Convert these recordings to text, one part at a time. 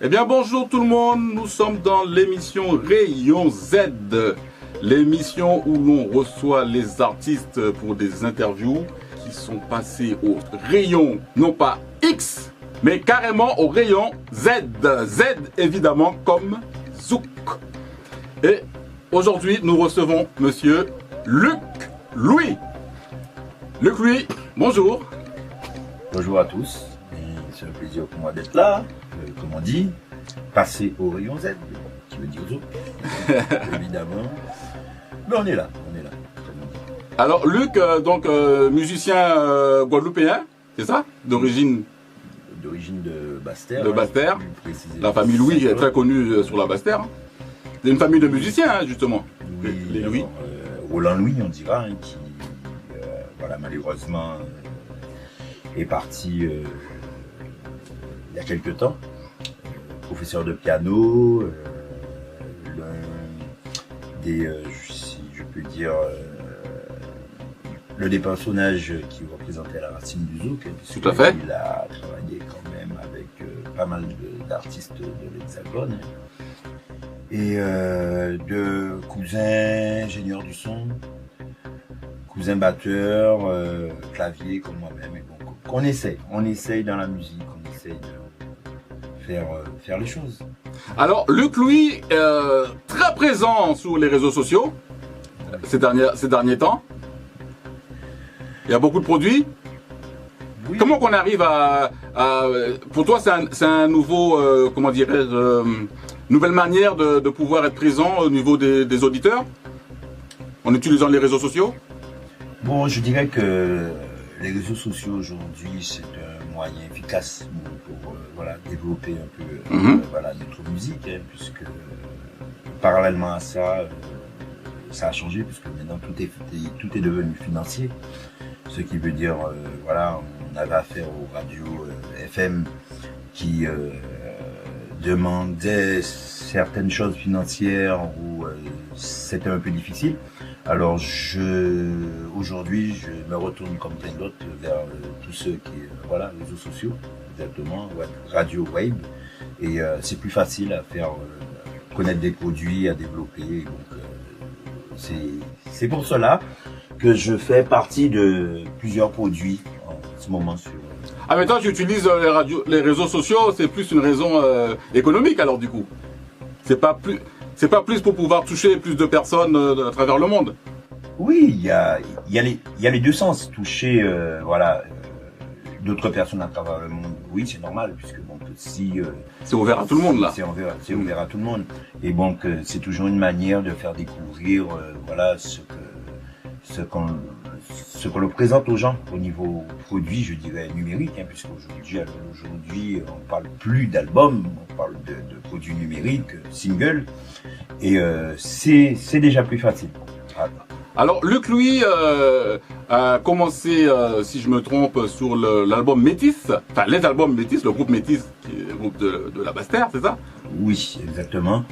Eh bien bonjour tout le monde, nous sommes dans l'émission Rayon Z, l'émission où l'on reçoit les artistes pour des interviews qui sont passés au rayon, non pas X, mais carrément au rayon Z. Z évidemment comme Zouk. Et aujourd'hui nous recevons monsieur Luc Louis. Luc Louis, bonjour. Bonjour à tous, c'est un plaisir pour moi d'être là, comme on dit, passer au rayon Z, qui veut dire Zouk, évidemment. Mais on est là, comme on dit. Alors Luc, musicien guadeloupéen, c'est ça? D'origine de Basse-Terre. De Basse-Terre. La famille Louis est très connue sur la Basse-Terre. C'est une famille de musiciens, hein, justement. Oui, les Louis. Roland Louis, on dira, hein, qui voilà, malheureusement est parti il y a quelque temps. Professeur de piano, l'un des, si je peux dire, l'un des personnages qui représentait la racine du zouk. Tout à fait. Il a travaillé quand même avec pas mal d'artistes de l'Hexagone. Et de cousins ingénieurs du son, cousins batteurs, clavier comme moi-même. Et donc, on essaye dans la musique, on essaye de faire les choses. Alors, Luc Louis, très présent sur les réseaux sociaux ces derniers temps. Il y a beaucoup de produits. Oui. Comment qu'on arrive à pour toi, c'est un nouveau, comment dirais-je, nouvelle manière de pouvoir être présent au niveau des auditeurs en utilisant les réseaux sociaux? Bon, je dirais que les réseaux sociaux aujourd'hui, c'est un moyen efficace pour voilà, développer un peu voilà, notre musique, hein, puisque parallèlement à ça, ça a changé, puisque maintenant tout est devenu financier. Ce qui veut dire, voilà, on avait affaire aux radios FM qui demandaient certaines choses financières où c'était un peu difficile. Alors aujourd'hui, je me retourne comme plein d'autres vers tous ceux qui, voilà, réseaux sociaux, exactement, radio, web, et c'est plus facile à faire connaître des produits, à développer. Donc c'est pour cela que je fais partie de plusieurs produits en ce moment sur. Ah, mais toi, tu utilises les réseaux sociaux, c'est plus une raison économique alors du coup. C'est pas plus pour pouvoir toucher plus de personnes à travers le monde. Oui, il y a les deux sens. Toucher voilà, d'autres personnes à travers le monde, oui, c'est normal, puisque donc si c'est ouvert à tout le monde là. C'est ouvert à tout le monde. Et donc c'est toujours une manière de faire découvrir voilà ce qu'on le présente aux gens au niveau produit, je dirais numérique, hein, puisqu'aujourd'hui on parle plus d'albums, on parle de produits numériques, singles, et c'est déjà plus facile. Voilà. Alors Luc Louis a commencé, si je me trompe, sur l'album Métis, enfin les albums Métis, le groupe Métis, qui est le groupe de la Basse-Terre, c'est ça? Oui, exactement.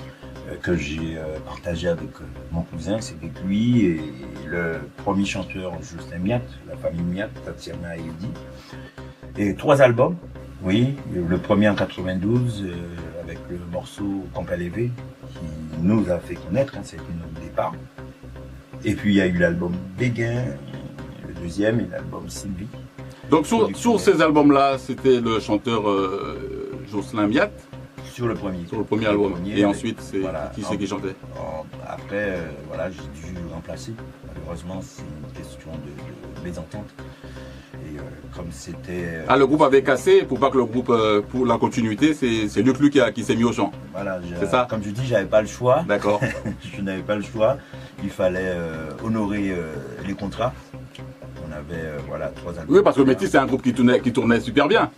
Que j'ai partagé avec mon cousin, c'est avec lui, et le premier chanteur, Jocelyn Miat, la famille Miat, Tatiana et Eddy. Et 3 albums, oui, le premier en 92, avec le morceau Campbell Levé, qui nous a fait connaître, hein, c'était notre départ. Et puis il y a eu l'album Béguin, le deuxième, et l'album Sylvie. Donc sur ces albums-là, c'était le chanteur Jocelyn Miat? Sur le premier album. Et ensuite, c'est voilà, qui c'est qui chantait? Après, voilà, j'ai dû remplacer. Malheureusement, c'est une question de mésentente. Et comme c'était... Ah, le groupe avait cassé, pour pas que le groupe, pour la continuité, c'est Luc Louis qui s'est mis au chant. Voilà, c'est ça? Comme je dis, j'avais pas le choix. D'accord. Je n'avais pas le choix. Il fallait honorer les contrats. On avait, voilà, 3 albums. Oui, parce que Métis, c'est un groupe qui tournait super bien.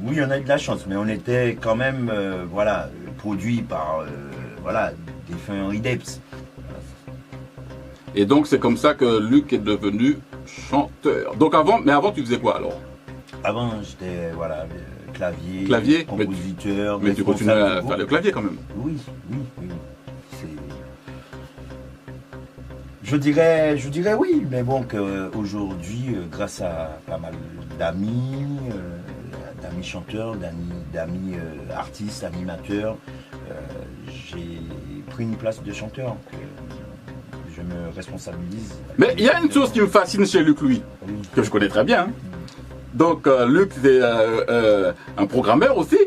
Oui, on a eu de la chance, mais on était quand même voilà, produit par voilà, des fins Henri Depps. Et donc c'est comme ça que Luc est devenu chanteur. Donc avant tu faisais quoi alors? Avant j'étais voilà, clavier, compositeur. Mais tu continuais à faire le clavier quand même? Oui. Je dirais oui, mais bon, qu'aujourd'hui, grâce à pas mal d'amis chanteurs, d'amis artistes, animateurs. J'ai pris une place de chanteur. Je me responsabilise. Mais il y a une chose qui me fascine chez Luc Louis, que je connais très bien. Hein. Donc Luc, c'est un programmeur aussi.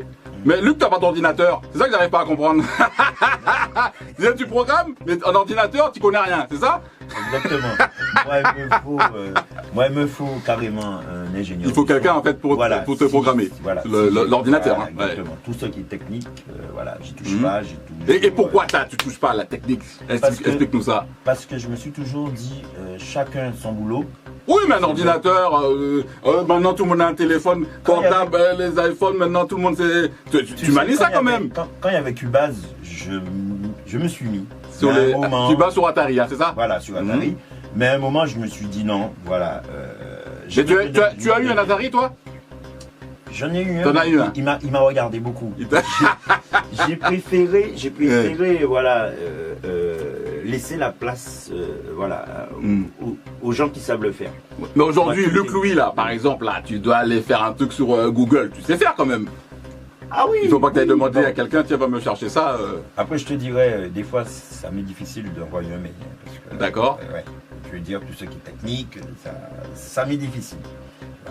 Mais Luc, tu n'as pas d'ordinateur. C'est ça que j'arrive pas à comprendre. Tu programmes, mais en ordinateur, tu connais rien, c'est ça? Exactement. Moi, il me faut carrément un ingénieur. Il faut quelqu'un en fait pour te programmer. Voilà, l'ordinateur. Voilà, exactement. Tout ce qui est technique, voilà, j'y touche pas. Et pourquoi tu touches pas à la technique? Explique-nous ça. Parce que je me suis toujours dit, chacun son boulot. Oui, mais un ordinateur, maintenant tout le monde a un téléphone portable, les iPhones, maintenant tout le monde sait. Tu manies ça quand même. Quand il y avait Cubase, je me suis mis. Sur Cubase sur Atari, hein, c'est ça? Voilà, sur Atari. Mais à un moment, je me suis dit non, voilà. Tu as eu un Atari, toi? J'en ai eu un. T'en as eu un? Il m'a regardé beaucoup. J'ai préféré, voilà, laisser la place, voilà, aux gens qui savent le faire. Mais aujourd'hui, Luc Louis, là, par exemple, là, tu dois aller faire un truc sur Google. Tu sais faire quand même. Ah oui. Il faut pas que tu ailles demander à quelqu'un, tiens, va me chercher ça. Après, je te dirais, des fois, ça m'est difficile d'envoyer un mail. D'accord. Ouais. Je veux dire, tout ce qui est technique, ça m'est difficile.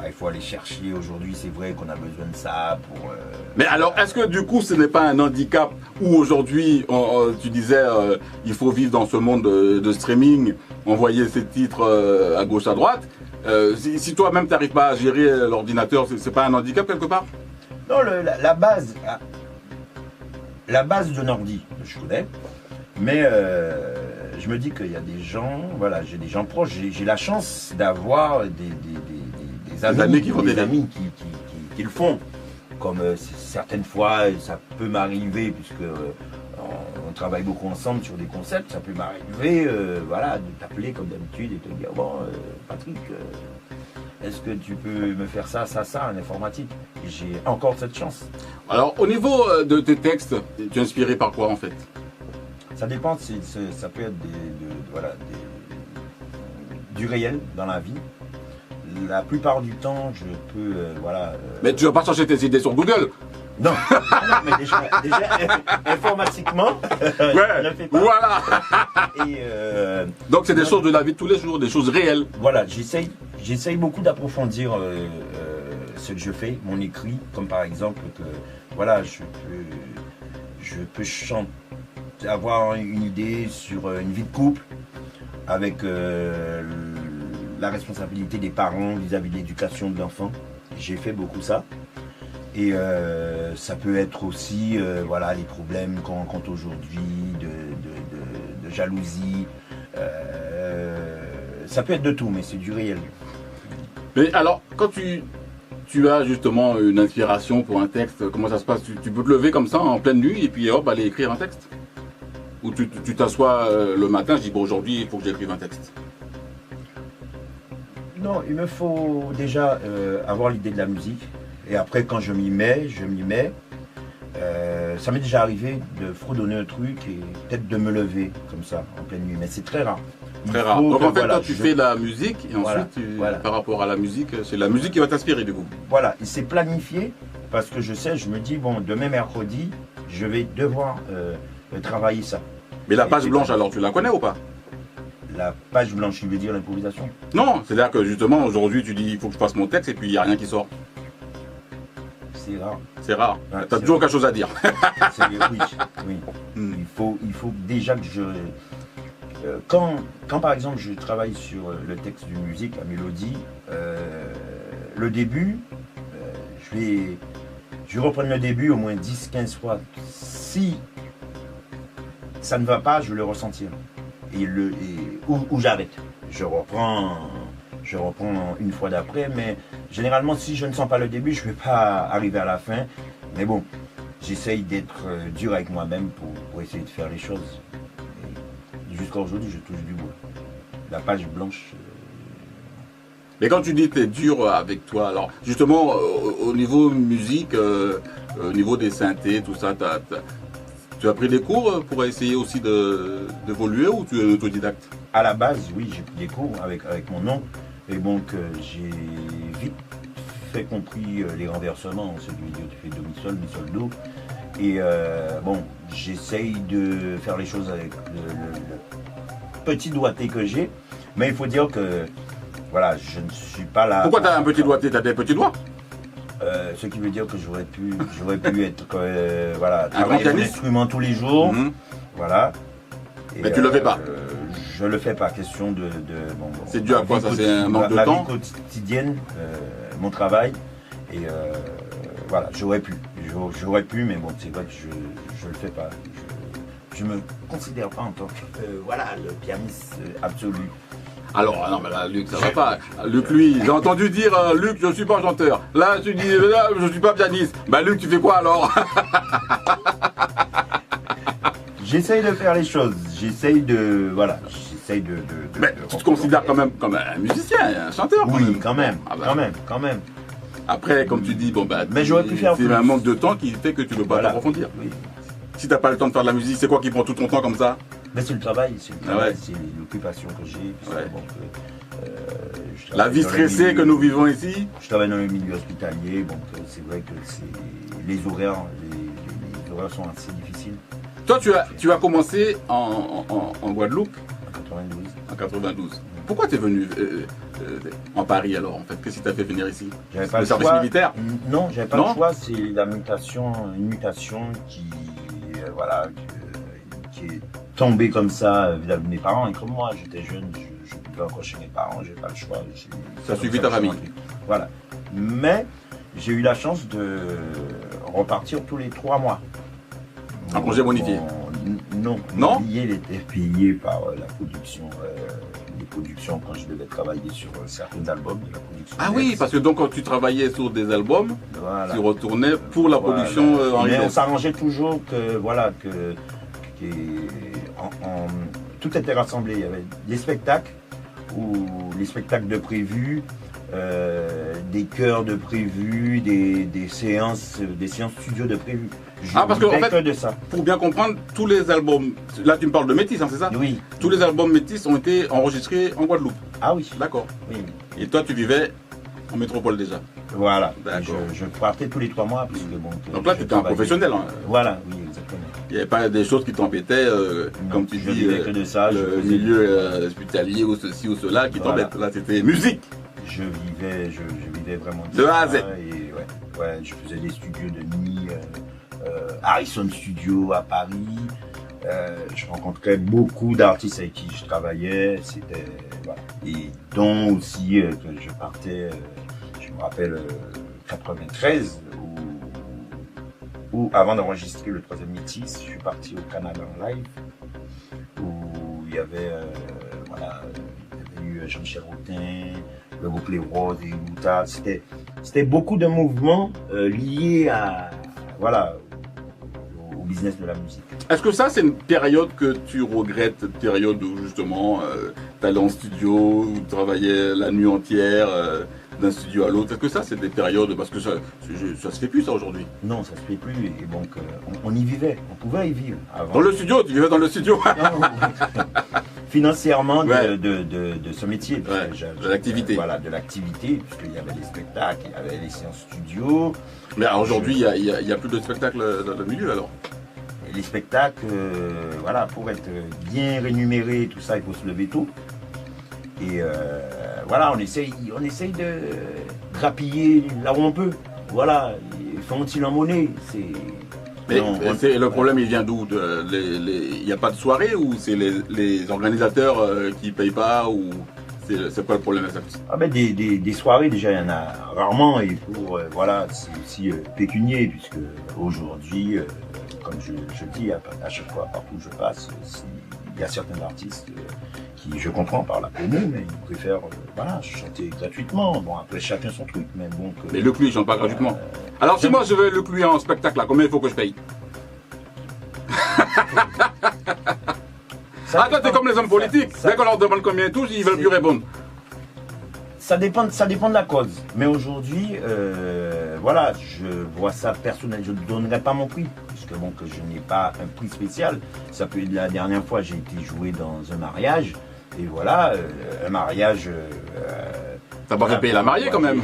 Il faut aller chercher. Aujourd'hui, c'est vrai qu'on a besoin de ça pour. Mais alors, est-ce que du coup, ce n'est pas un handicap où aujourd'hui, tu disais, il faut vivre dans ce monde de streaming, envoyer ses titres à gauche, à droite. Si toi-même, tu n'arrives pas à gérer l'ordinateur, c'est pas un handicap quelque part? Non, la base d'un ordi, je connais. Mais je me dis qu'il y a des gens, voilà, j'ai des gens proches. J'ai la chance d'avoir des amis qui le font. Comme certaines fois, ça peut m'arriver, puisque on travaille beaucoup ensemble sur des concepts, ça peut m'arriver voilà, de t'appeler comme d'habitude et te dire, bon, Patrick, est-ce que tu peux me faire ça en informatique? J'ai encore cette chance. Alors, au niveau de tes textes, tu es inspiré par quoi en fait? Ça dépend, ça peut être du réel dans la vie. La plupart du temps, je peux, voilà... Mais tu vas pas chercher tes idées sur Google? Non, mais déjà informatiquement, ouais, ne fais pas. Voilà. Et, donc c'est des choses de la vie de tous les jours, des choses réelles. Voilà, j'essaye beaucoup d'approfondir ce que je fais, mon écrit, comme par exemple que, voilà, je peux chanter, avoir une idée sur une vie de couple, avec la responsabilité des parents vis-à-vis de l'éducation de l'enfant. J'ai fait beaucoup ça. Et ça peut être aussi voilà, les problèmes qu'on rencontre aujourd'hui de jalousie. Ça peut être de tout, mais c'est du réel. Mais alors, quand tu as justement une inspiration pour un texte, comment ça se passe? Tu peux te lever comme ça en pleine nuit et puis hop, aller écrire un texte? Ou tu t'assois le matin, je dis bon, aujourd'hui il faut que j'écrive un texte? Non, il me faut déjà avoir l'idée de la musique. Et après, quand je m'y mets. Ça m'est déjà arrivé de fredonner un truc et peut-être de me lever comme ça en pleine nuit. Mais c'est très rare. Très rare. Donc en fait, toi, tu fais la musique et ensuite, par rapport à la musique, c'est la musique qui va t'inspirer du coup. Voilà, et c'est planifié parce que je me dis, bon, demain mercredi, je vais devoir travailler ça. Mais la page blanche, alors, tu la connais ou pas? La page blanche, il veut dire l'improvisation? Non, c'est-à-dire que justement, aujourd'hui, tu dis, il faut que je fasse mon texte et puis il n'y a rien qui sort. C'est rare. C'est rare. Ouais, tu as toujours quelque chose à dire. Oui. Il faut déjà que je... Quand par exemple je travaille sur le texte d'une musique, la mélodie, le début, je vais reprendre le début au moins 10-15 fois. Si ça ne va pas, je vais le ressentir. Ou j'arrête. Je reprends une fois d'après, mais généralement si je ne sens pas le début, je ne vais pas arriver à la fin. Mais bon, j'essaye d'être dur avec moi-même pour essayer de faire les choses. Jusqu'à aujourd'hui, je touche du bois. La page blanche. Mais quand tu dis que tu es dur avec toi, alors justement au niveau musique, au niveau des synthés, tout ça, tu as pris des cours pour essayer aussi d'évoluer ou tu es autodidacte? À la base, oui, j'ai pris des cours avec mon oncle. Et donc j'ai vite fait compris les renversements, ce qui veut dire tu fais do, mi, sol, do. Et bon, j'essaye de faire les choses avec le petit doigté que j'ai, mais il faut dire que voilà, je ne suis pas là. Pourquoi tu as un petit doigté? Tu as des petits doigts? Ce qui veut dire que j'aurais pu être voilà, un grand travailler mon pianiste instrument tous les jours, voilà. Et, mais tu le fais pas? Je le fais pas, question de bon, c'est dû à quoi ça? C'est un manque de temps? Ma vie quotidienne, mon travail, et voilà, j'aurais pu, mais bon, c'est vrai que je le fais pas. Je me considère pas en tant que voilà, le pianiste absolu. Alors, non, mais là, Luc, ça va pas. Luc, lui, j'ai entendu dire, Luc, je suis pas chanteur. Là, tu dis, là, je suis pas pianiste. Bah, Luc, tu fais quoi alors? J'essaye de faire les choses. J'essaye de, voilà, mais tu te considères quand même comme un musicien, un chanteur? Oui, quand même, ah bah. quand même. Après, comme tu dis, bon, bah, mais j'aurais pu faire c'est un manque de temps qui fait que tu ne peux pas t'approfondir. Oui. Si t'as pas le temps de faire de la musique, c'est quoi qui prend tout ton temps comme ça? Mais c'est le travail, c'est l'occupation que j'ai. La vie stressée que nous vivons ici. Je travaille dans le milieu hospitalier, donc c'est vrai que les horaires sont assez difficiles. Toi, tu as commencé en Guadeloupe? En 92. En 92. Pourquoi tu es venu en Paris alors en fait? Qu'est-ce qui t'a fait venir ici? Le service militaire? Non, j'avais pas le choix, c'est une mutation qui est tombée comme ça vis-à-vis de mes parents. Et comme moi, j'étais jeune, je ne pouvais encore chez mes parents, j'ai pas le choix. Ça a suivi ta famille? Voilà. Mais j'ai eu la chance de repartir tous les 3 mois. Un congé bonifié? Non. Non? Il était payé par la production. Les productions quand je devais travailler sur certains albums de la production. Ah oui, parce que donc quand tu travaillais sur des albums, voilà, tu retournais pour la production en mais on s'arrangeait toujours que voilà tout était rassemblé. Il y avait des spectacles ou les spectacles de prévus, des chœurs de prévus, des séances studio de prévus. Parce que en fait, que de ça. Pour bien comprendre, tous les albums, là tu me parles de Métis, hein, c'est ça? Oui. Tous les albums Métis ont été enregistrés en Guadeloupe. Ah oui. D'accord. Oui. Et toi tu vivais en métropole déjà? Voilà. D'accord. Je partais tous les 3 mois. Parce que, bon, donc là tu étais un professionnel. Hein. Voilà, oui, exactement. Il n'y avait pas des choses qui t'embêtaient, comme tu dis, que de ça, le milieu hospitalier ou ceci ou cela qui t'embête. Là c'était musique. Je vivais vraiment de A à Z. Et ouais, je faisais des studios de nuit, Harrison Studio à Paris. Je rencontrais beaucoup d'artistes avec qui je travaillais. C'était voilà. Et dont aussi que je partais. Je me rappelle 93 où avant d'enregistrer le 3e Métis, je suis parti au Canada en live où il y avait eu Jean-Michel Rotin, le groupe Les Roses et Mouta. C'était beaucoup de mouvements liés à au business de la musique. Est-ce que ça c'est une période que tu regrettes, une période où justement tu allais en studio, où tu travaillais la nuit entière d'un studio à l'autre? Est-ce que ça c'est des périodes, parce que ça se fait plus ça aujourd'hui? Non, ça se fait plus, et donc on y vivait, on pouvait y vivre avant. Dans le studio? Tu vivais dans le studio? Financièrement de ce métier, de l'activité. Voilà, de l'activité, puisqu'il y avait des spectacles, il y avait les séances studio. Mais aujourd'hui, il y a plus de spectacles dans le milieu alors? Et les spectacles, pour être bien rémunéré, tout ça, il faut se lever tôt. Et on essaye de grappiller là où on peut. Voilà, font-ils en monnaie? Mais le problème, il vient d'où? Il n'y a pas de soirée ou c'est les organisateurs qui ne payent pas, ou c'est quoi le problème exact? Des soirées, déjà, il y en a rarement, et c'est aussi pécunier, puisque aujourd'hui, comme je dis à chaque fois, partout où je passe, il y a certains artistes qui, je comprends, parlent à nous, mais ils préfèrent chanter gratuitement. Bon, après, chacun son truc, mais bon. Mais le Cluy, il chante pas gratuitement. Alors, si moi je veux le Cluy en spectacle, là, combien il faut que je paye? Toi, t'es comme les hommes politiques. Dès qu'on leur demande combien ils touchent, ils veulent plus répondre. Ça dépend de la cause. Mais aujourd'hui, je vois ça personnel. Je ne donnerai pas mon prix, puisque que je n'ai pas un prix spécial. Ça peut être la dernière fois, j'ai été joué dans un mariage. Et voilà, un mariage T'as pas fait payer la mariée quand même.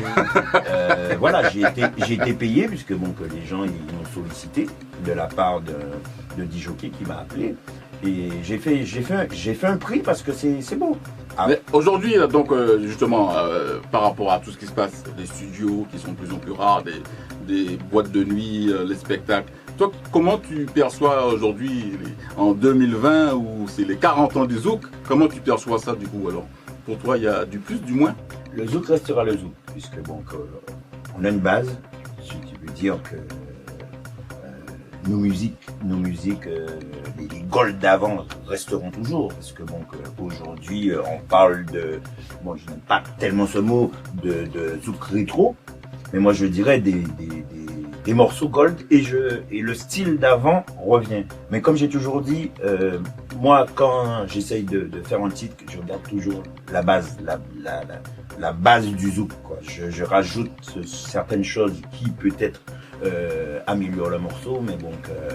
Voilà, j'ai été payé puisque bon, que les gens ils m'ont sollicité de la part de Dijockey qui m'a appelé. Et j'ai fait un prix parce que c'est beau. Ah. Mais aujourd'hui, donc justement, par rapport à tout ce qui se passe, les studios qui sont de plus en plus rares, des boîtes de nuit, les spectacles, toi, comment tu perçois aujourd'hui, en 2020, où c'est les 40 ans du Zouk, comment tu perçois ça du coup alors? Pour toi, il y a du plus, du moins? Le Zouk restera le Zouk, puisque bon, on a une base, ce qui veut dire que nos musiques, les golds d'avant resteront toujours, parce que bon, aujourd'hui on parle de, bon, je n'aime pas tellement ce mot, de Zouk rétro, mais moi je dirais des morceaux gold et le style d'avant revient. Mais comme j'ai toujours dit, moi quand j'essaye de faire un titre, je regarde toujours la base, la base du Zouk, quoi. Je rajoute certaines choses qui peut-être améliorent le morceau, mais bon.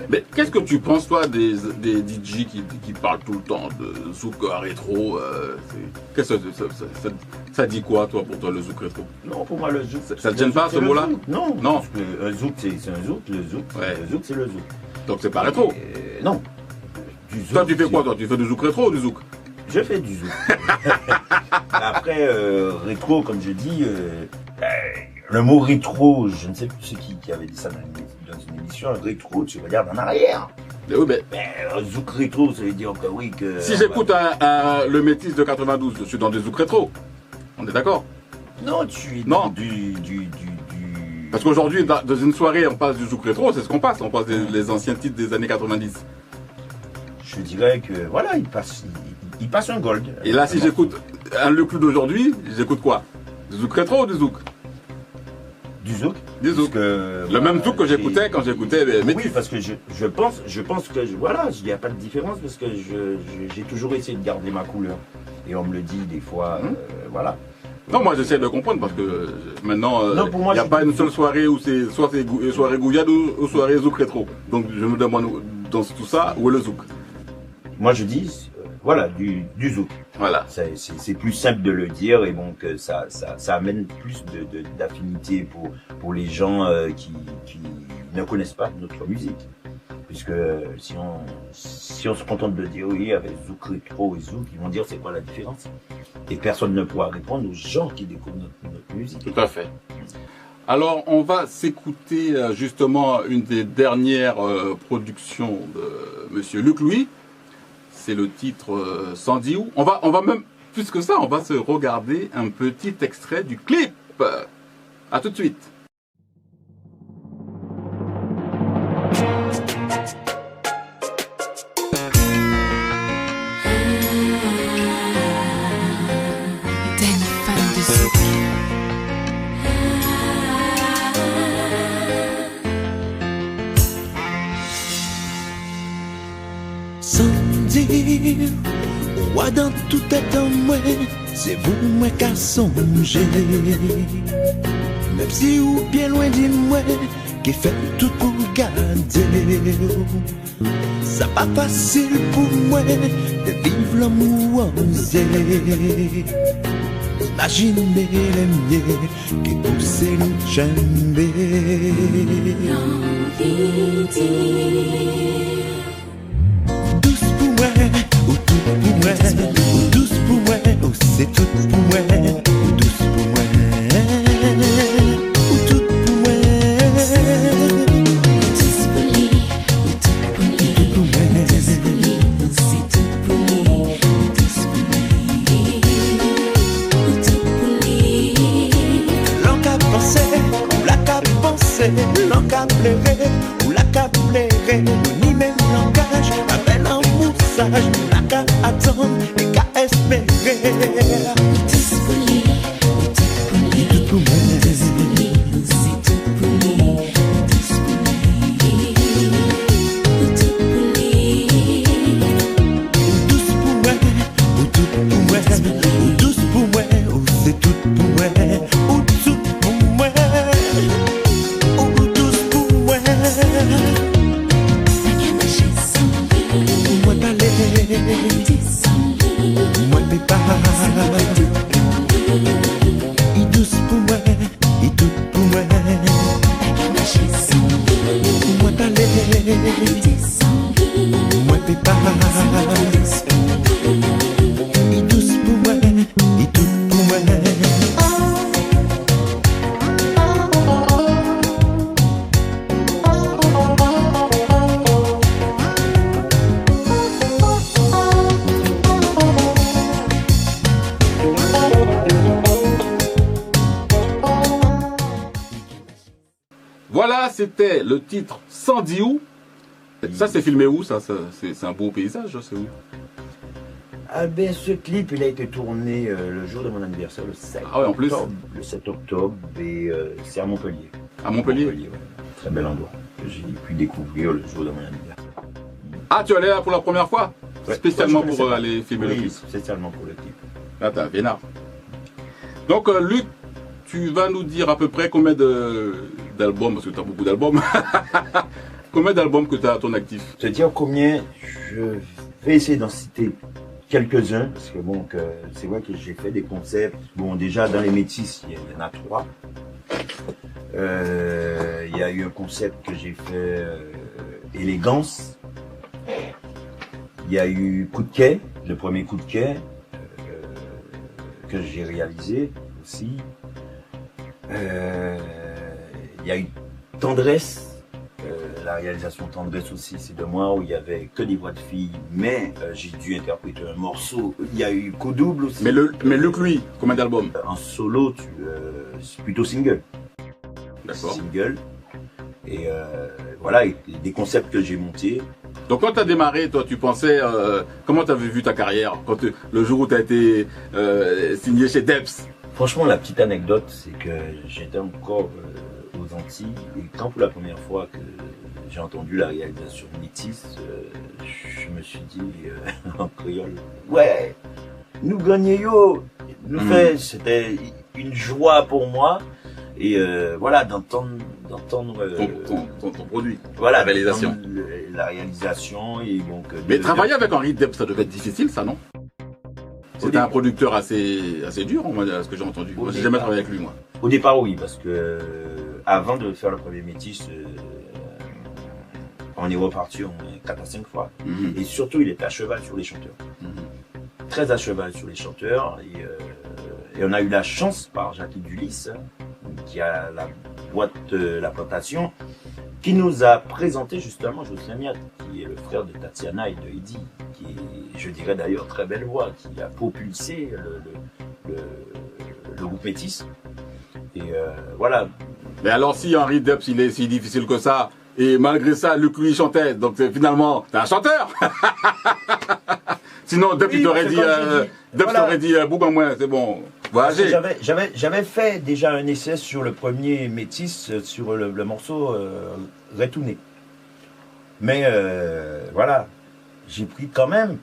Mais qu'est-ce que tu penses toi des DJ qui parlent tout le temps de Zouk rétro? Qu'est-ce que ça dit quoi toi pour toi le Zouk rétro? Non, pour moi le Zouk. Ça te gêne pas ce mot-là? Non, non. Un Zouk c'est un Zouk, le Zouk, ouais. Le Zouk c'est le Zouk. Donc c'est pas rétro? Non. Du Zouk, toi tu fais quoi toi? Tu fais du Zouk rétro ou du Zouk? Je fais du Zouk. Après rétro, comme je dis, le mot rétro, je ne sais plus qui avait dit ça dans une émission. Rétro, tu regardes en arrière. Mais oui, mais Zouk rétro, ça veut dire que oui que. Si j'écoute le Métis de 92, je suis dans des Zouk rétro. On est d'accord? Non, tu es non. du. Parce qu'aujourd'hui, dans une soirée, on passe du Zouk rétro, c'est ce qu'on passe. On passe les anciens titres des années 90. Je dirais que voilà, il passe un gold. Et là, si j'écoute le club d'aujourd'hui, j'écoute quoi? Du Zouk rétro ou du Zouk? Du Zouk. Du Zouk. Le même Zouk que j'écoutais quand j'écoutais Métis. Oui, parce que je pense que voilà, il n'y a pas de différence parce que j'ai toujours essayé de garder ma couleur. Et on me le dit des fois, voilà. Non, moi j'essaie de comprendre parce que maintenant, il n'y a pas une seule soirée où c'est soit soirée Gouillade ou soirée Zouk rétro. Donc je me demande dans tout ça, où est le Zouk? Moi je dis, voilà, du Zouk. Voilà. C'est plus simple de le dire et donc ça amène plus d'affinité pour les gens qui ne connaissent pas notre musique. Puisque si on se contente de dire oui avec Zouk rétro et Zouk, ils vont dire c'est quoi la différence? Et personne ne pourra répondre aux gens qui découvrent notre musique. Tout à fait. Alors on va s'écouter justement une des dernières productions de Monsieur Luc Louis. C'est le titre Sandiou. On va même, plus que ça, on va se regarder un petit extrait du clip. À tout de suite. Ouah dans tout état moi, c'est vous moi qu'à songer. Même si ou bien loin de moi, qui fait tout pour garder. Ça pas facile pour moi de vivre l'amour osé. Imaginez les miens qui poussent nous chamber. Douce pour moi, ou tout pour moi, ou douce pour moi, ou c'est tout pour moi, ou douce pour moi, ou tout pour moi. Douce pour lui, ou tout pour lui, douce pour lui, ou c'est tout pour lui, douce pour lui, ou tout pour lui. L'on qu'a pensé, ou la qu'a pensé, l'on qu'a pleuré, ou la qu'a pleuré, ni même langage, avec l'amour sage, la qu'a attendre et qu'a espérer. Tous pour lui, tout pour moi, tous pour lui, c'est tout pour lui, tous pour lui, tout pour lui. Tous pour moi, ou tout pour moi, ou tous pour moi, ou c'est tout pour moi, ou tout pour moi, ou tous pour moi. Moi parler, moi bébé. Moi pe pas I tous pour moi I tout pour moi Voilà, c'était le titre Sandiou. Ça, c'est filmé où ça, c'est un beau paysage, c'est où? Ah ben, ce clip, il a été tourné le jour de mon anniversaire, le 7 Ah ouais, en plus. octobre. Le 7 octobre, et c'est à Montpellier. À Montpellier? Ouais. Très bel endroit que j'ai pu découvrir le jour de mon anniversaire. Ah, tu allais là pour la première fois? Ouais. Spécialement Ouais, je pour connaissais pas. aller filmer le Oui, clip. spécialement pour le clip. Là, t'es un vénard. Donc, Luc, tu vas nous dire à peu près combien d'albums, parce que tu as beaucoup d'albums, combien d'albums que tu as à ton actif? Te dire combien, je vais essayer d'en citer quelques-uns, parce que bon, c'est vrai que j'ai fait des concepts. Bon, déjà dans les métis, il y en a 3. Il y a eu un concept que j'ai fait, Élégance. Il y a eu Coup de quai, le premier Coup de quai, que j'ai réalisé aussi. Il y a eu Tendresse. La réalisation Tendresse aussi, c'est de moi, où il y avait que des voix de filles, mais j'ai dû interpréter un morceau. Il y a eu Coup double aussi. Mais Luc, lui, combien d'albums? En solo, c'est plutôt single. D'accord. Single. Et voilà, et des concepts que j'ai montés. Donc quand tu as démarré, toi, tu pensais, comment tu avais vu ta carrière le jour où tu as été signé chez Debs? Franchement, la petite anecdote, c'est que j'étais encore aux Antilles, et quand pour la première fois que j'ai entendu la réalisation Métis, je me suis dit en créole, ouais, nous gagnons, nous fait, c'était une joie pour moi, et voilà, d'entendre Ton produit, voilà, la réalisation. La réalisation, et donc. Mais travailler avec Henri Debs, ça devait être difficile, ça, non? C'était un producteur assez dur, ce que j'ai entendu. Moi, j'ai jamais travaillé avec lui, moi. Au départ, oui, parce que avant de faire le premier Métis, on est reparti au moins 4 à 5 fois. Et surtout, il était à cheval sur les chanteurs. Très à cheval sur les chanteurs. Et on a eu la chance par Jackie Dulis, qui a la boîte La Plantation, qui nous a présenté justement Jocelyn Miat, qui est le frère de Tatiana et de Eddie, qui est, je dirais d'ailleurs, très belle voix, qui a propulsé le groupe Métis. Et voilà. Mais alors si Henri Debs, il est si difficile que ça, et malgré ça, Luc lui chantait, donc finalement, t'es un chanteur. Sinon, Debs, il t'aurait dit, Bouba moi, c'est bon. Voyagez. J'avais fait déjà un essai sur le premier Métis, sur le morceau Retourné. Mais voilà, j'ai pris quand même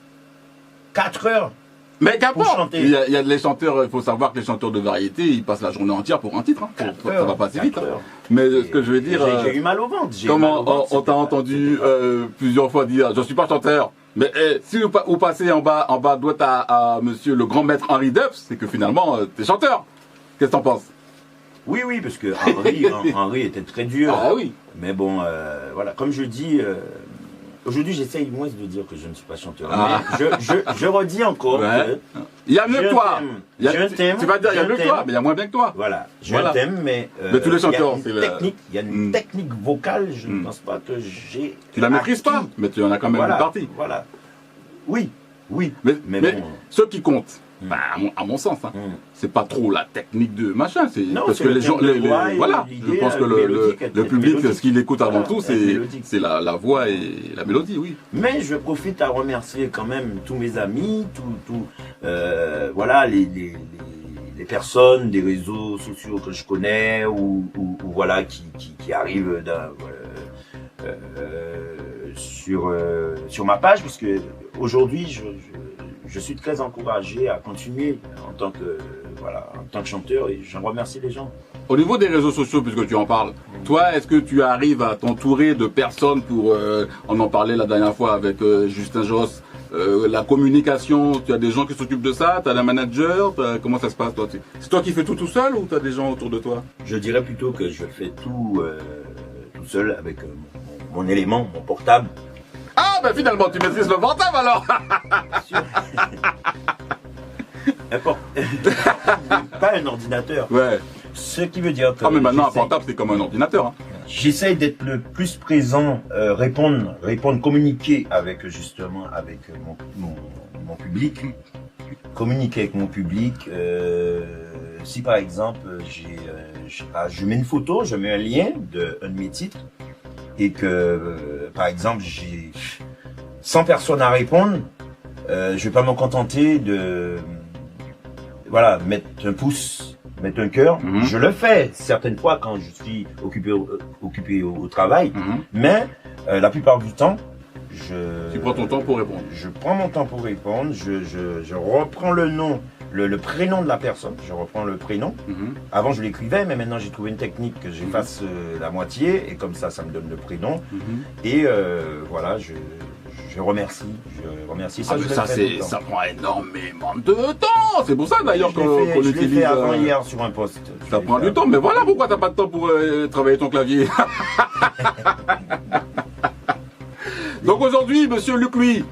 4 heures. Mais qu'importe, chanter. il y a les chanteurs, il faut savoir que les chanteurs de variété, ils passent la journée entière pour un titre. Hein. Ça va passer vite. Hein. Mais ce que je veux dire... J'ai eu mal au ventre. Comment on t'a entendu plusieurs fois dire « Je suis pas chanteur ». Mais si vous passez en bas de droite à monsieur le grand maître Henri Debs, c'est que finalement, t'es chanteur. Qu'est-ce que t'en penses? Oui, parce que Henri était très dur. Ah oui. Mais bon, voilà, comme je dis... Aujourd'hui, j'essaye moins de dire que je ne suis pas chanteur. Ah. Mais je redis encore Ouais. que Il y a mieux que toi. Je t'aime. Tu vas dire il y a mieux que toi, mais il y a moins bien que toi. Voilà, je Voilà. t'aime, mais De tous les chanteurs, il y a une technique vocale, je ne pense pas que j'ai. Tu la maîtrises pas, acquis. mais tu en as quand même Voilà, une partie. Voilà. Oui. Mais bon. ce qui compte, bah, à mon sens, hein, c'est pas trop la technique de machin, c'est Non, parce c'est que le les gens, thème de voix et voilà, l'idée, je pense que la mélodique, le public, mélodique. ce qu'il écoute avant Voilà, tout, être mélodique. c'est la voix et la mélodie, oui. Mais je profite à remercier quand même tous mes amis, voilà, les personnes des réseaux sociaux que je connais ou voilà qui arrivent sur ma page, parce que aujourd'hui je suis très encouragé à continuer en tant que chanteur, et j'en remercie les gens. Au niveau des réseaux sociaux, puisque tu en parles, toi, est-ce que tu arrives à t'entourer de personnes pour, on en parlait la dernière fois avec Justin Josse, la communication, tu as des gens qui s'occupent de ça, tu as un manager, comment ça se passe toi? C'est toi qui fais tout seul ou tu as des gens autour de toi? Je dirais plutôt que je fais tout seul avec mon élément, mon portable. Ah, ben finalement, tu maîtrises le portable alors. Pas un ordinateur. Ouais. Ce qui veut dire que Ah, mais maintenant, un j'essaie- portable, c'est comme un ordinateur. Hein. j'essaie d'être le plus présent, répondre, communiquer avec justement avec mon public, communiquer avec mon public. Si par exemple je sais pas, je mets une photo, je mets un lien d'un de mes titres et que par exemple j'ai 100 personnes à répondre, je vais pas me contenter de voilà mettre un pouce, mettre un cœur. Mhm. Je le fais certaines fois quand je suis occupé au travail, Mhm. mais la plupart du temps, Tu prends ton temps pour répondre. je prends mon temps pour répondre, je reprends le nom, le prénom de la personne, je reprends le prénom. Mhm. Avant je l'écrivais, mais maintenant j'ai trouvé une technique que j'efface la moitié et comme ça me donne le prénom. Mhm. Et voilà, je remercie, ça. Ah, je mais le ça, fais tout le temps. ça prend énormément de temps. C'est pour ça d'ailleurs Je l'ai qu'on fait, qu'on je l'ai utilise. fait avant hier sur un post. Je Ça l'ai prend fait du temps, mais voilà pourquoi t'as pas de temps pour travailler ton clavier. Donc aujourd'hui, monsieur Luc Louis,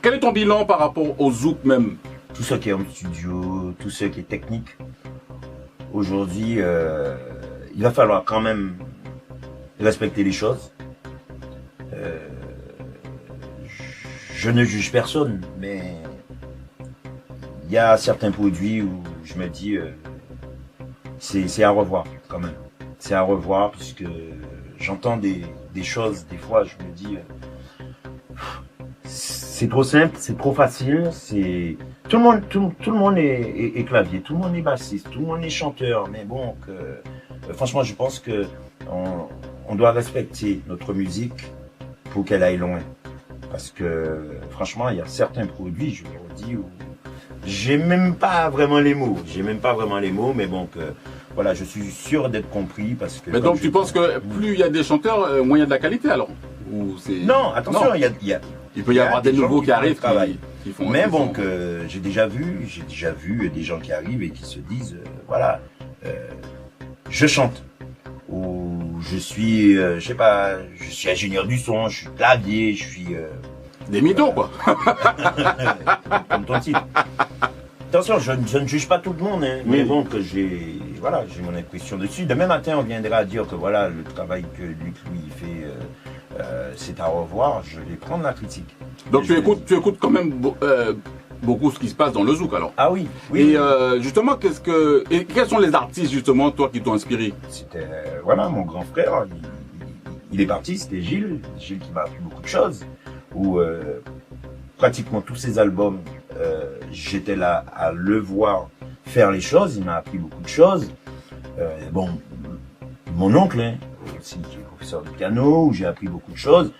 quel est ton bilan par rapport au Zouk même? Tout ce qui est en studio, tout ce qui est technique. Aujourd'hui, il va falloir quand même respecter les choses. Je ne juge personne, mais il y a certains produits où je me dis c'est à revoir quand même. C'est à revoir puisque j'entends des choses, des fois je me dis c'est trop simple, c'est trop facile, c'est tout le monde est clavier, tout le monde est bassiste, tout le monde est chanteur, mais bon franchement je pense que on doit respecter notre musique pour qu'elle aille loin. Parce que franchement, il y a certains produits, je le redis, où j'ai même pas vraiment les mots. Mais bon, voilà, je suis sûr d'être compris parce que. Mais donc tu penses que plus il y a des chanteurs, moins il y a de la qualité alors? Ou c'est... Non, attention, Non. il y a Il peut y avoir des gens nouveaux qui font le arrivent travail. qui font. Mais qui bon, font- que j'ai déjà vu des gens qui arrivent et qui se disent, voilà, je chante. Ou je suis, je sais pas, je suis ingénieur du son, je suis clavier, je suis. Des mythos quoi. Comme ton titre. Attention, je ne juge pas tout le monde, hein, mais bon, que j'ai mon impression dessus. Demain matin, on viendra dire que voilà, le travail que Luc Louis fait, c'est à revoir. Je vais prendre la critique. Donc Et tu je- écoutes quand même beaucoup ce qui se passe dans le Zouk alors. Ah oui, oui. Et justement, quels sont les artistes justement toi qui t'ont inspiré? C'était, voilà, mon grand frère, il est parti, c'était Gilles qui m'a appris beaucoup de choses, où pratiquement tous ses albums, j'étais là à le voir faire les choses, il m'a appris beaucoup de choses. Bon, mon oncle, hein, aussi, qui est professeur de piano, où j'ai appris beaucoup de choses.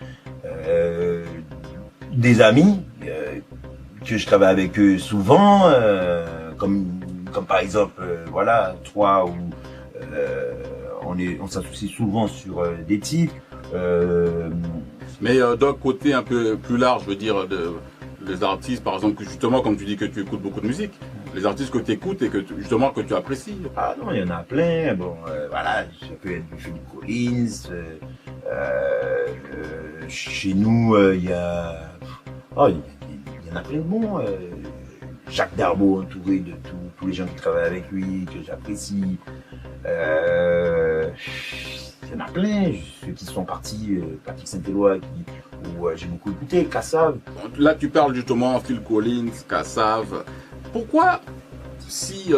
Des amis, que je travaille avec eux souvent, comme par exemple, voilà, toi, où on s'associe souvent sur des titres. Mais d'un côté un peu plus large, je veux dire, les artistes, par exemple, que justement, comme tu dis que tu écoutes beaucoup de musique, les artistes que tu écoutes et justement que tu apprécies. Ah non, il y en a plein. Bon, voilà, ça peut être Phil Collins. Chez nous, il y a, il y en a plein de bons. Jacques Darbo, entouré de tous les gens qui travaillent avec lui, que j'apprécie. Il y en a plein, ceux qui sont partis, Patrick Saint-Éloi, où j'ai beaucoup écouté, Kassav. Là, tu parles justement Phil Collins, Kassav. Pourquoi, si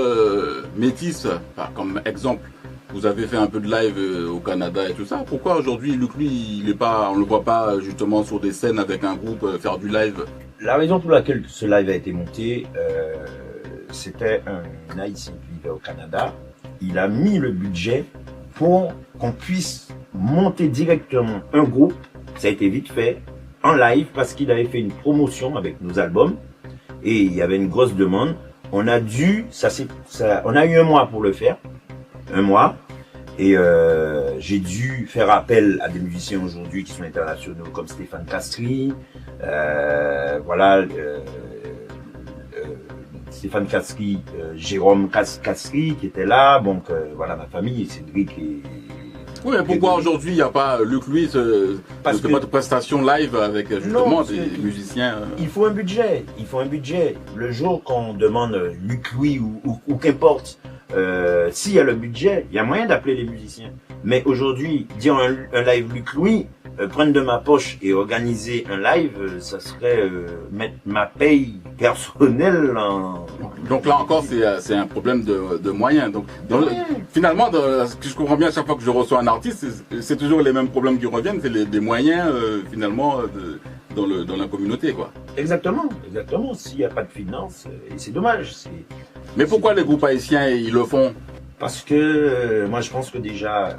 Métis, comme exemple, vous avez fait un peu de live au Canada et tout ça, pourquoi aujourd'hui Luc Louis, on le voit pas justement sur des scènes avec un groupe faire du live? La raison pour laquelle ce live a été monté, c'était un Haïtien qui vivait au Canada. Il a mis le budget pour qu'on puisse monter directement un groupe. Ça a été vite fait en live parce qu'il avait fait une promotion avec nos albums et il y avait une grosse demande. On a eu un mois pour le faire, un mois. Et j'ai dû faire appel à des musiciens aujourd'hui qui sont internationaux comme Stéphane Castries, Stéphane Castries, Jérôme Castries qui était là, donc voilà ma famille, Cédric et Oui, mais pourquoi aujourd'hui il n'y a pas Luc Louis, Parce pas que- de prestation live avec justement parce des que- musiciens Il faut un budget. Il faut un budget. Le jour qu'on demande Luc Louis ou qu'importe, s'il y a le budget, il y a moyen d'appeler les musiciens. Mais aujourd'hui, dire un live Luc Louis, prendre de ma poche et organiser un live, ça serait mettre ma paye personnelle en... Donc là encore, c'est un problème de moyens. Donc, finalement, ce que je comprends bien, à chaque fois que je reçois un artiste, c'est toujours les mêmes problèmes qui reviennent, c'est des moyens finalement dans la communauté, quoi. Exactement. S'il n'y a pas de finances, et c'est dommage. Mais pourquoi les groupes haïtiens ils le font? Parce que moi je pense que déjà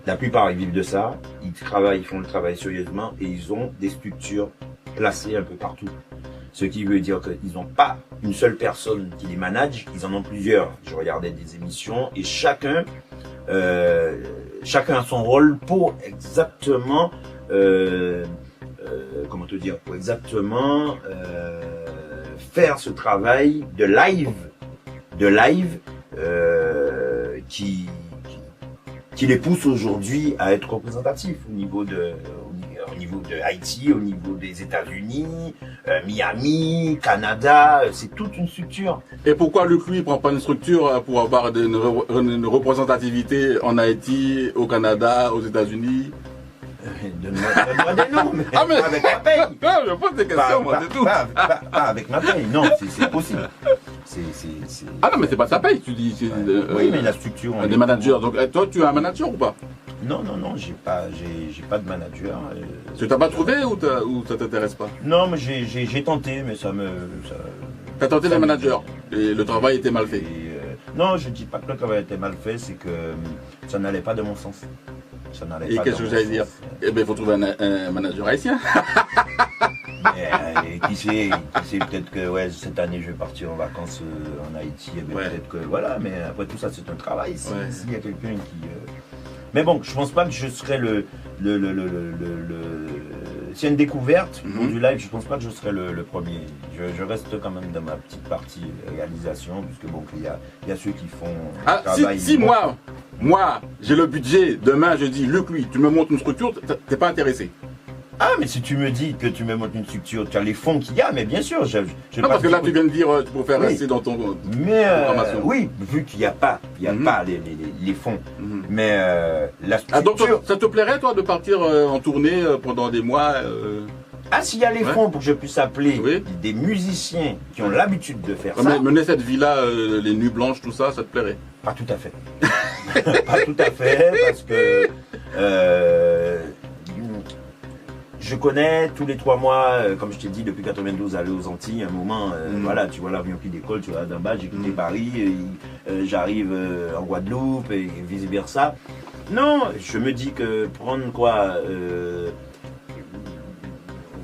la plupart ils vivent de ça, ils font le travail sérieusement et ils ont des structures placées un peu partout. Ce qui veut dire qu'ils n'ont pas une seule personne qui les manage, ils en ont plusieurs. Je regardais des émissions et chacun a son rôle pour exactement comment te dire, pour exactement faire ce travail de live qui les pousse aujourd'hui à être représentatifs au niveau de Haïti, au niveau des États-Unis, Miami, Canada, c'est toute une structure. Et pourquoi Luc Louis prend pas une structure pour avoir une représentativité en Haïti, au Canada, aux États-Unis? Donne-moi des noms, mais Ah, mais- pas avec ma paye. Non, je pose des questions, moi, c'est tout. Pas avec ma paye, non, c'est possible. C'est... Ah non, mais c'est pas ta paye, tu dis. Oui, mais la structure... on Des est- managers. Donc toi, tu as un manager ou pas? Non, j'ai pas de manager. Tu t'as pas trouvé ou ça t'intéresse pas? Non, mais j'ai tenté, mais ça... T'as tenté Ça des me- managers et le travail était mal fait. Non, je dis pas que le travail était mal fait, c'est que ça n'allait pas de mon sens. Ça n'allait Et pas qu'est-ce de que mon j'allais dire? sens. Eh bien, il faut trouver un manager haïtien. Et qui sait, peut-être que ouais, cette année je vais partir en vacances en Haïti, et bien Ouais. peut-être que voilà, mais après tout ça c'est un travail. Ouais. S'il y a quelqu'un qui. Mais bon, je pense pas que je serai s'il y a une découverte pour du live, je pense pas que je serai le premier. Je reste quand même dans ma petite partie réalisation, puisque bon, il y a ceux qui font Ah, le travail. si moi, j'ai le budget, demain je dis, Luc, lui, tu me montres une structure, t'es pas intéressé. Ah, mais si tu me dis que tu me montres une structure, tu as les fonds qu'il y a, mais bien sûr, je Non, parce que là, tu viens de dire, tu préfères Oui. rester dans ton. Mais programmation. oui, vu qu'il n'y a pas, pas les fonds. Mhm. Mais la Ah, donc structure. ça te plairait, toi, de partir en tournée pendant des mois Ah, s'il y a les Ouais. fonds pour que je puisse appeler Oui. des musiciens qui ont l'habitude de faire ça, mener cette vie-là, les nuits blanches, tout ça, ça te plairait? pas tout à fait. Pas tout à fait, parce que je connais tous les 3 mois, comme je t'ai dit, depuis 92, aller aux Antilles, un moment, voilà, tu vois l'avion qui décolle, tu vois d'en bas, j'ai quitté Paris, j'arrive en Guadeloupe et vice versa. Non, je me dis que prendre quoi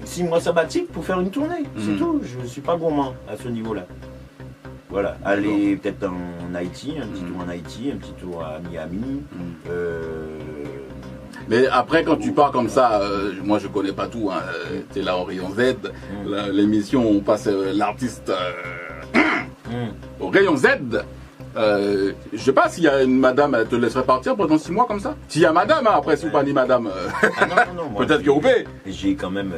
6 mois sabbatiques pour faire une tournée, c'est tout. Je ne suis pas gourmand à ce niveau-là. Voilà, aller peut-être en Haïti, un petit tour en Haïti, un petit tour à Miami. Mais après, quand tu pars comme ça, moi je connais pas tout, hein, t'es là au rayon Z, l'émission on passe l'artiste au rayon Z. Je sais pas s'il y a une madame, elle te laisserait partir pendant 6 mois comme ça. S'il y a madame, hein, après si ou pas ni madame, Ah non, moi, peut-être que vous payez. j'ai quand même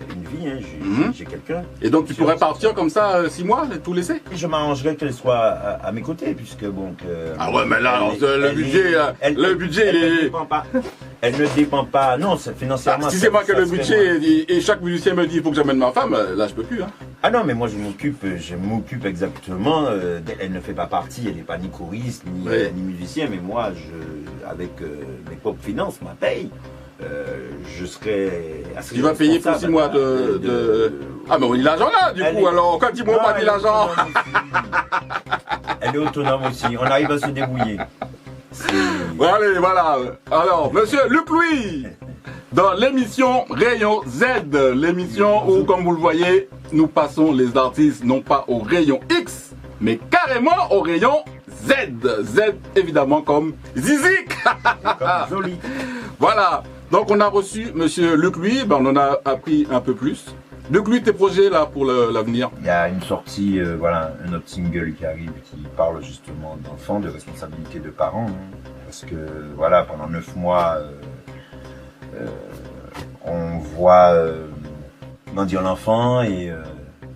une vie, hein, j'ai quelqu'un. Et donc tu pourrais partir comme ça 6 mois, tout laisser. Et je m'arrangerais qu'elle soit à mes côtés, puisque bon. Ah ouais, mais là, alors, le budget, il est. Elle ne dépend pas. Non, financièrement. Si c'est moi qui ai ça le serait budget et chaque musicien me dit il faut que j'amène ma femme, là je peux plus. Hein. Ah non, mais moi je m'occupe exactement. Elle ne fait pas partie, elle n'est pas ni choriste ni, Ouais. ni musicien, mais moi, avec mes propres finances, ma paye, je serais assez. Tu vas payer pour 6 mois de... Ah mais on dit l'argent là du Elle coup, est- alors quand ils m'ont Non, pas dit elle est l'argent. autonome aussi. Elle est autonome aussi. On arrive à se débrouiller. Bon, allez, voilà. Alors, monsieur Luc Louis, dans l'émission Rayon Z, l'émission où, comme vous le voyez, nous passons les artistes non pas au rayon X, mais carrément au rayon Z. Z, évidemment, comme Zizik. Comme joli. Voilà. Donc, on a reçu monsieur Luc Louis, ben, on en a appris un peu plus. Donc lui, tes projets là pour l'avenir? Il y a une sortie, voilà, un autre single qui arrive qui parle justement d'enfants, de responsabilité de parents. Hein, parce que voilà, pendant 9 mois, on voit grandir l'enfant et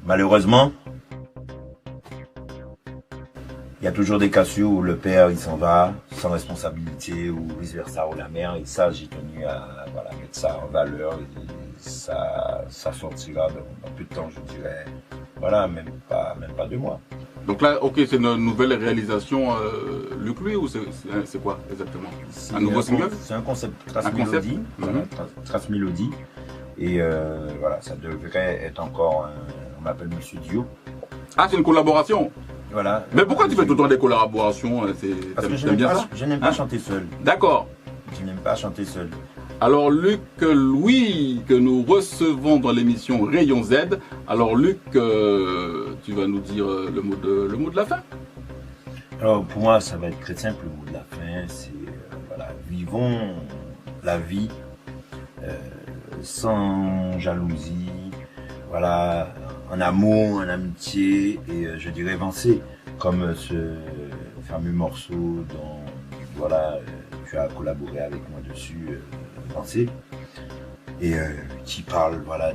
malheureusement, il y a toujours des cassures où le père il s'en va sans responsabilité ou vice versa ou la mère, et ça j'ai tenu à voilà, mettre ça en valeur, et ça sortira dans peu de temps, je dirais, voilà, même pas 2 mois. Donc là, ok, c'est une nouvelle réalisation Luc Louis ou c'est quoi exactement? Un nouveau single? C'est un concept Trace Mélodie, voilà, Trace Mélodie, et voilà, ça devrait être encore on m'appelle Monsieur Dio. Ah, c'est une collaboration? Voilà. Mais pourquoi tu fais tout le temps des collaborations? Parce que je n'aime pas chanter seul. D'accord. Je n'aime pas chanter seul. Alors Luc Louis, que nous recevons dans l'émission Rayon Z. Alors Luc, tu vas nous dire le mot de la fin? Alors pour moi, ça va être très simple, le mot de la fin. C'est voilà, vivons la vie sans jalousie, voilà, en amour, en amitié, et je dirais avancer, comme ce fameux morceau dont voilà, tu as collaboré avec moi dessus, Avancer, et qui parle voilà,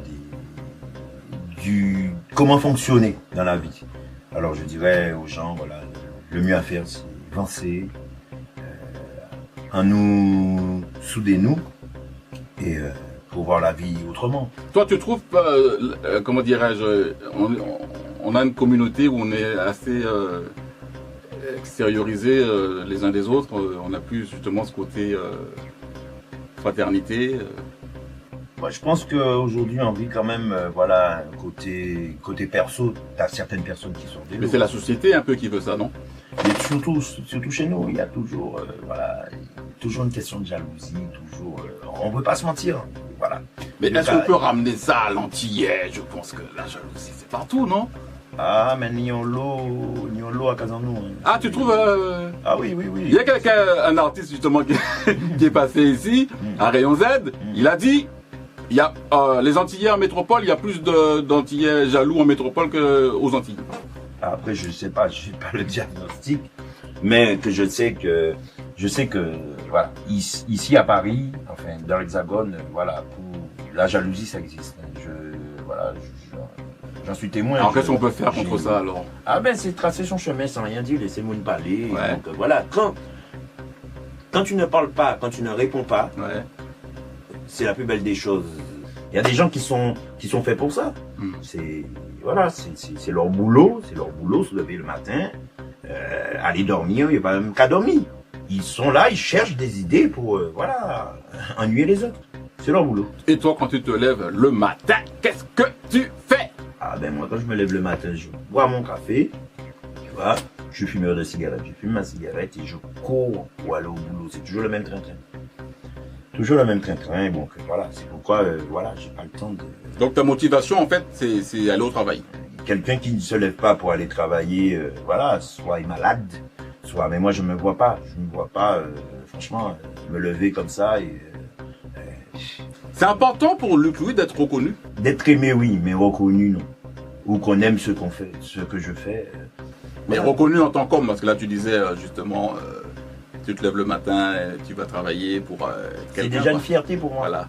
du comment fonctionner dans la vie. Alors je dirais aux gens, voilà, le mieux à faire c'est avancer, en nous souder nous, et pour voir la vie autrement. Toi, tu trouves, comment dirais-je, on a une communauté où on est assez extériorisés les uns des autres. On n'a plus justement ce côté fraternité. Moi, je pense qu'aujourd'hui, on vit quand même, voilà, côté perso, t'as certaines personnes qui sont des Mais c'est la société un peu qui veut ça, non? Mais surtout chez nous, il y a toujours, voilà, toujours une question de jalousie, toujours, on ne veut pas se mentir, voilà. Mais est-ce qu'on peut ramener ça à l'antillais? Je pense que la jalousie, c'est partout, non? Ah, mais ni on l'eau à Casanou. Hein. Ah, tu trouves Ah oui. Il y a un artiste justement qui est passé ici, à Rayon Z, il a dit, il y a les Antillais en métropole, il y a plus d'Antillais jaloux en métropole qu'aux Antilles. Après, je sais pas, je n'ai pas le diagnostic, mais que je sais que voilà, ici à Paris, enfin dans l'Hexagone, voilà, pour la jalousie ça existe. J'en suis témoin. Alors qu'est-ce qu'on peut faire contre ça alors? Ah ben c'est tracer son chemin sans rien dire, laisser mon parler. Ouais. Donc voilà, quand tu ne parles pas, quand tu ne réponds pas, ouais, c'est la plus belle des choses. Il y a des gens qui sont faits pour ça. C'est voilà, c'est leur boulot, se lever le matin, aller dormir, il n'y a pas même qu'à dormir. Ils sont là, ils cherchent des idées pour voilà, ennuyer les autres. C'est leur boulot. Et toi, quand tu te lèves le matin, qu'est-ce que tu fais? Ah ben moi, quand je me lève le matin, je bois mon café, tu vois, je suis fumeur de cigarette, je fume ma cigarette et je cours pour aller au boulot. C'est toujours le même train-train. Toujours le même train-train, donc voilà, c'est pourquoi, voilà, j'ai pas le temps de... Donc ta motivation, en fait, c'est aller au travail. Quelqu'un qui ne se lève pas pour aller travailler, voilà, soit est malade, soit... Mais moi, je me vois pas, franchement, me lever comme ça et... C'est important pour Luc Louis d'être reconnu? D'être aimé, oui, mais reconnu, non. Ou qu'on aime ce qu'on fait, ce que je fais. Mais voilà. reconnu en tant qu'homme, parce que là tu disais justement, tu te lèves le matin, tu vas travailler pour quelqu'un. C'est déjà une fierté pour moi. Voilà.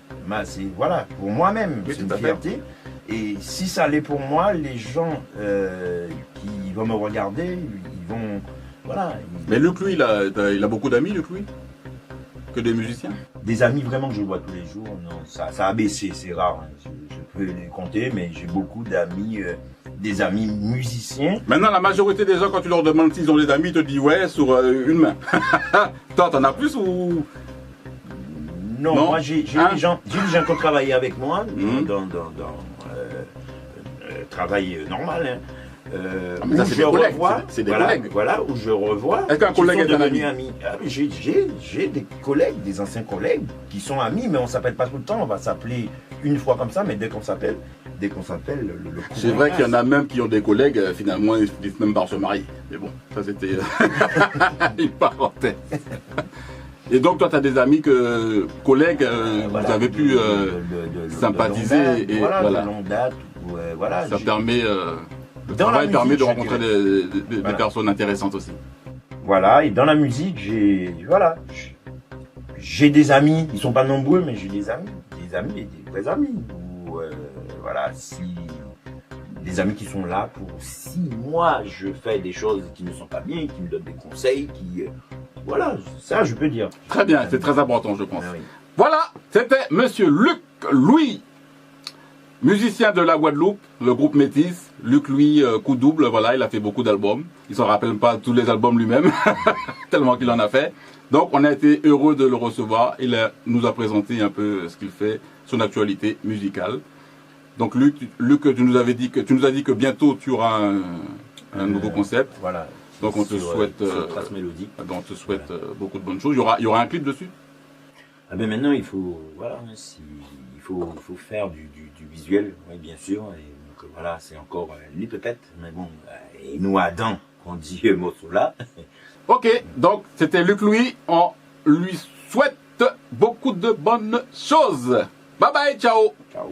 Voilà, pour moi-même, Oui, c'est une tout à fait. fierté. Et si ça l'est pour moi, les gens qui vont me regarder, ils vont... Voilà. Mais Luc Louis, il a beaucoup d'amis, Luc Louis? Que des musiciens? Des amis vraiment que je vois tous les jours, non, ça a baissé, c'est rare. Hein. Je peux les compter, mais j'ai beaucoup d'amis, des amis musiciens. Maintenant, la majorité des gens, quand tu leur demandes s'ils ont des amis, ils te disent ouais, sur une main. Toi, t'en as plus ou? Non, Non. moi j'ai Hein? des gens qui ont travaillé avec moi dans travail normal. Hein. mais ça, Où c'est je des collègues, revois, c'est des voilà, collègues. voilà, où je revois. Est-ce qu'un qui collègue sont est un devenus ami? amis. Ah, mais j'ai des collègues, des anciens collègues qui sont amis, mais on s'appelle pas tout le temps. On va s'appeler une fois comme ça, mais dès qu'on s'appelle, le C'est vrai qu'il y en a même qui ont des collègues, finalement, ils finissent même par se marier. Mais bon, ça c'était une parenthèse. Et donc, toi, tu as des amis, collègues, Voilà, vous avez pu de sympathiser. longue date, Et voilà, voilà. de longue date. voilà. Ça permet, le Dans travail la permet musique, de je rencontrer des Voilà. personnes intéressantes aussi. Voilà, et dans la musique, j'ai des amis, ils sont pas nombreux, mais j'ai des amis et des vrais amis. Ou voilà, si des amis qui sont là pour si moi je fais des choses qui ne sont pas bien, qui me donnent des conseils, voilà, ça je peux dire. Très bien, c'est très important, je pense. Ah oui. Voilà, c'était Monsieur Luc Louis, musicien de la Guadeloupe, le groupe Métis. Luc Louis, coup double, voilà, il a fait beaucoup d'albums. Il s'en rappelle pas tous les albums lui-même, tellement qu'il en a fait. Donc, on a été heureux de le recevoir. Nous a présenté un peu ce qu'il fait, son actualité musicale. Donc, Luc, tu nous as dit que bientôt tu auras un nouveau concept. Voilà. Donc, on te souhaite, Trace mélodique. on te souhaite beaucoup de bonnes choses. Il y aura un clip dessus. Ah ben maintenant il faut il faut faire du visuel, oui, bien sûr. Et donc voilà, c'est encore lui peut-être, mais bon, et nous Adam, on dit morceau là. Ok, donc c'était Luc Louis. On lui souhaite beaucoup de bonnes choses. Bye bye, ciao. Ciao.